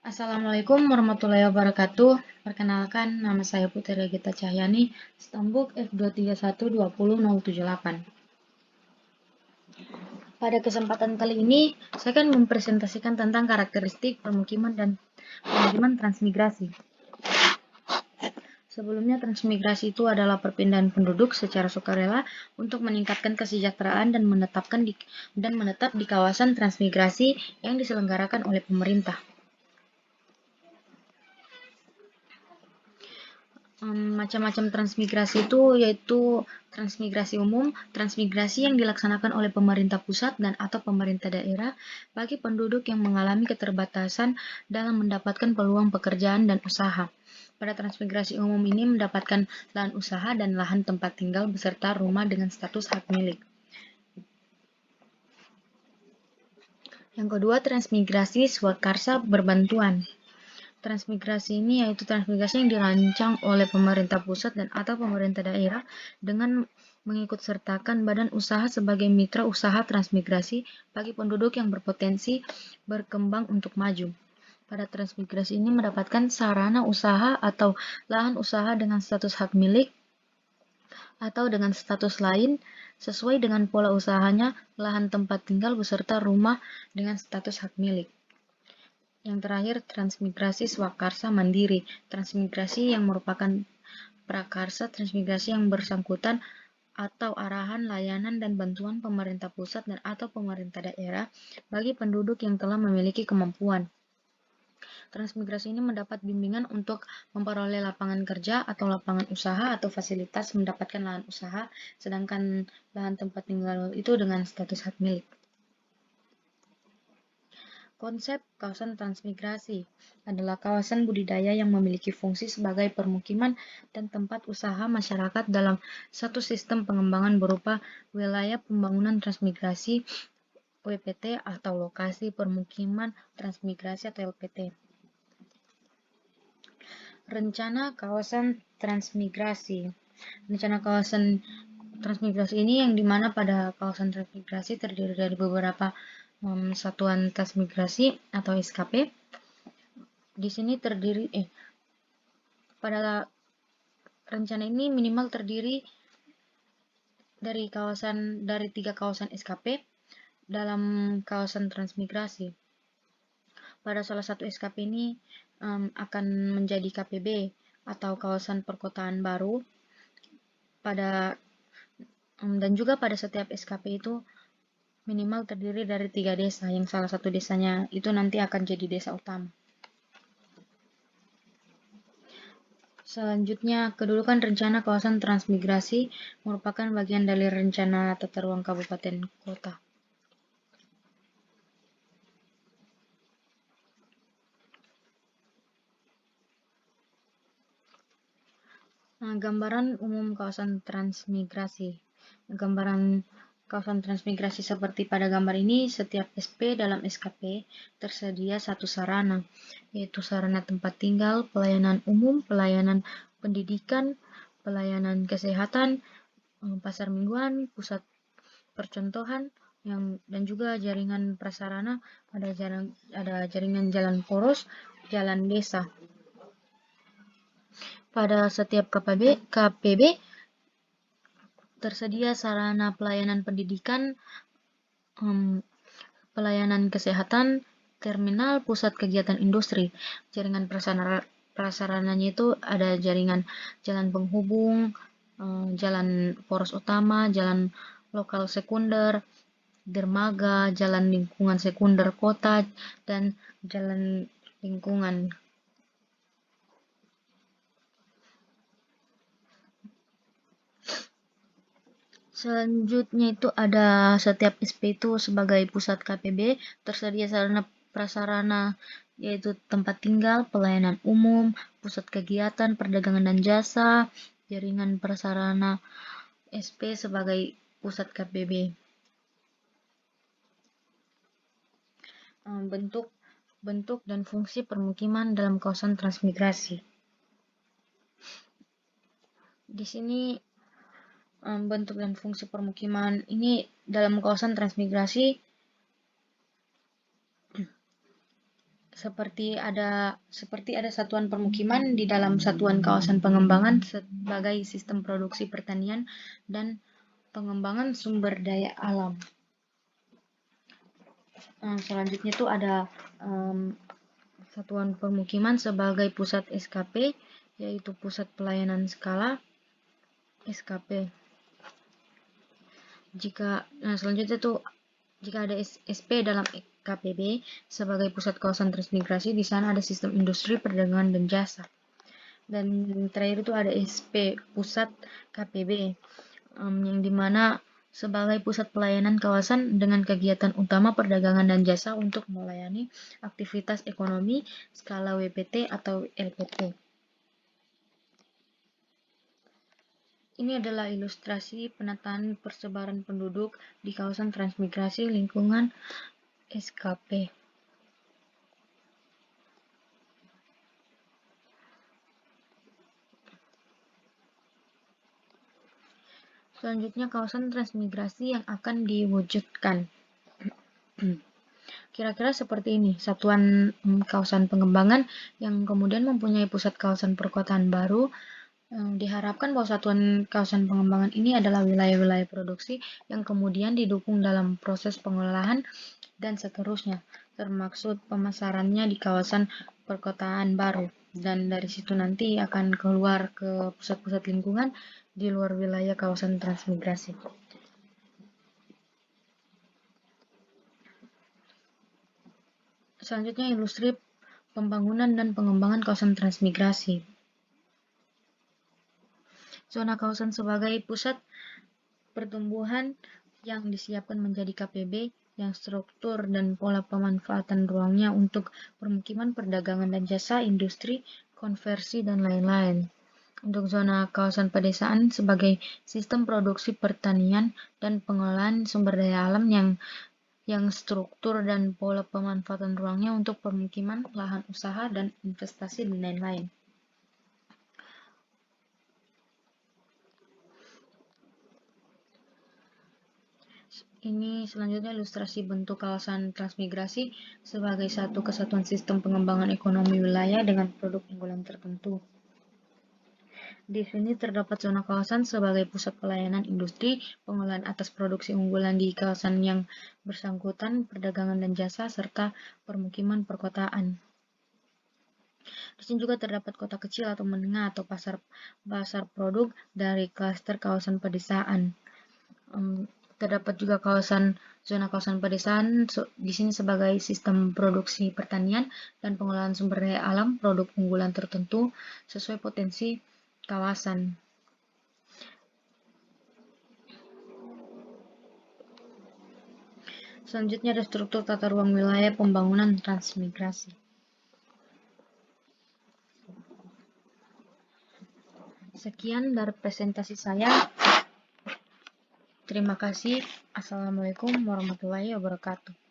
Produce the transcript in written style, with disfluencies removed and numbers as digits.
Assalamualaikum warahmatullahi wabarakatuh. Perkenalkan, nama saya Putri Regita Cahyani, Stambuk F2312078. Pada kesempatan kali ini, saya akan mempresentasikan tentang karakteristik permukiman dan pemukiman transmigrasi. Sebelumnya, transmigrasi itu adalah perpindahan penduduk secara sukarela untuk meningkatkan kesejahteraan dan menetap di kawasan transmigrasi yang diselenggarakan oleh pemerintah. Macam-macam transmigrasi itu yaitu transmigrasi umum, transmigrasi yang dilaksanakan oleh pemerintah pusat dan atau pemerintah daerah bagi penduduk yang mengalami keterbatasan dalam mendapatkan peluang pekerjaan dan usaha. Pada transmigrasi umum ini mendapatkan lahan usaha dan lahan tempat tinggal beserta rumah dengan status hak milik. Yang kedua, transmigrasi swakarsa berbantuan. Transmigrasi ini yaitu transmigrasi yang dirancang oleh pemerintah pusat dan atau pemerintah daerah dengan mengikut sertakan badan usaha sebagai mitra usaha transmigrasi bagi penduduk yang berpotensi berkembang untuk maju. Pada transmigrasi ini mendapatkan sarana usaha atau lahan usaha dengan status hak milik atau dengan status lain sesuai dengan pola usahanya, lahan tempat tinggal beserta rumah dengan status hak milik. Yang terakhir, transmigrasi swakarsa mandiri. Transmigrasi yang merupakan prakarsa transmigrasi yang bersangkutan atau arahan, layanan, dan bantuan pemerintah pusat dan atau pemerintah daerah bagi penduduk yang telah memiliki kemampuan. Transmigrasi ini mendapat bimbingan untuk memperoleh lapangan kerja atau lapangan usaha atau fasilitas mendapatkan lahan usaha, sedangkan lahan tempat tinggal itu dengan status hak milik. Konsep kawasan transmigrasi adalah kawasan budidaya yang memiliki fungsi sebagai permukiman dan tempat usaha masyarakat dalam satu sistem pengembangan berupa wilayah pembangunan transmigrasi WPT atau lokasi permukiman transmigrasi atau LPT. Rencana kawasan transmigrasi. Rencana kawasan transmigrasi ini yang dimana pada kawasan transmigrasi terdiri dari beberapa satuan transmigrasi atau SKP. Di sini terdiri pada rencana ini minimal terdiri dari 3 kawasan SKP dalam kawasan transmigrasi. Pada salah satu SKP ini akan menjadi KPB atau kawasan perkotaan baru dan juga pada setiap SKP itu minimal terdiri dari 3 desa, yang salah satu desanya itu nanti akan jadi desa utama. Selanjutnya, kedudukan rencana kawasan transmigrasi merupakan bagian dari rencana tata ruang kabupaten kota. Gambaran umum kawasan transmigrasi. Gambaran kawasan transmigrasi seperti pada gambar ini, setiap SP dalam SKP tersedia satu sarana, yaitu sarana tempat tinggal, pelayanan umum, pelayanan pendidikan, pelayanan kesehatan, pasar mingguan, pusat percontohan, dan juga jaringan prasarana, ada jaringan jalan poros, jalan desa. Pada setiap KPB tersedia sarana pelayanan pendidikan, pelayanan kesehatan, terminal, pusat kegiatan industri. Jaringan prasarananya itu ada jaringan jalan penghubung, jalan poros utama, jalan lokal sekunder, dermaga, jalan lingkungan sekunder kota, dan jalan lingkungan. Selanjutnya itu ada setiap SP itu sebagai pusat KPB, tersedia sarana prasarana yaitu tempat tinggal, pelayanan umum, pusat kegiatan, perdagangan dan jasa, jaringan prasarana SP sebagai pusat KPB. Bentuk dan fungsi permukiman dalam kawasan transmigrasi. Di sini bentuk dan fungsi permukiman ini dalam kawasan transmigrasi seperti ada satuan permukiman di dalam satuan kawasan pengembangan sebagai sistem produksi pertanian dan pengembangan sumber daya alam. Selanjutnya itu ada satuan permukiman sebagai pusat SKP, yaitu pusat pelayanan skala SKP. Selanjutnya itu jika ada SP dalam KPB sebagai pusat kawasan transmigrasi, di sana ada sistem industri, perdagangan, dan jasa. Dan terakhir itu ada SP pusat KPB, yang dimana sebagai pusat pelayanan kawasan dengan kegiatan utama perdagangan dan jasa untuk melayani aktivitas ekonomi skala WPT atau LPT. Ini adalah ilustrasi penataan persebaran penduduk di kawasan transmigrasi lingkungan SKP. Selanjutnya, kawasan transmigrasi yang akan diwujudkan. Kira-kira seperti ini, satuan kawasan pengembangan yang kemudian mempunyai pusat kawasan perkotaan baru. Diharapkan bahwa satuan kawasan pengembangan ini adalah wilayah-wilayah produksi yang kemudian didukung dalam proses pengolahan dan seterusnya, termaksud pemasarannya di kawasan perkotaan baru. Dan dari situ nanti akan keluar ke pusat-pusat lingkungan di luar wilayah kawasan transmigrasi. Selanjutnya, ilustrasi pembangunan dan pengembangan kawasan transmigrasi. Zona kawasan sebagai pusat pertumbuhan yang disiapkan menjadi KPB yang struktur dan pola pemanfaatan ruangnya untuk permukiman, perdagangan dan jasa, industri, konversi, dan lain-lain. Untuk zona kawasan pedesaan sebagai sistem produksi pertanian dan pengolahan sumber daya alam yang struktur dan pola pemanfaatan ruangnya untuk permukiman, lahan usaha, dan investasi, dan lain-lain. Ini selanjutnya ilustrasi bentuk kawasan transmigrasi sebagai satu kesatuan sistem pengembangan ekonomi wilayah dengan produk unggulan tertentu. Di sini terdapat zona kawasan sebagai pusat pelayanan industri, pengolahan atas produksi unggulan di kawasan yang bersangkutan, perdagangan dan jasa, serta permukiman perkotaan. Di sini juga terdapat kota kecil atau menengah atau pasar produk dari klaster kawasan pedesaan. Terdapat juga zona kawasan pedesaan di sini sebagai sistem produksi pertanian dan pengolahan sumber daya alam produk unggulan tertentu sesuai potensi kawasan. Selanjutnya ada struktur tata ruang wilayah pembangunan transmigrasi. Sekian dari presentasi saya. Terima kasih. Assalamualaikum warahmatullahi wabarakatuh.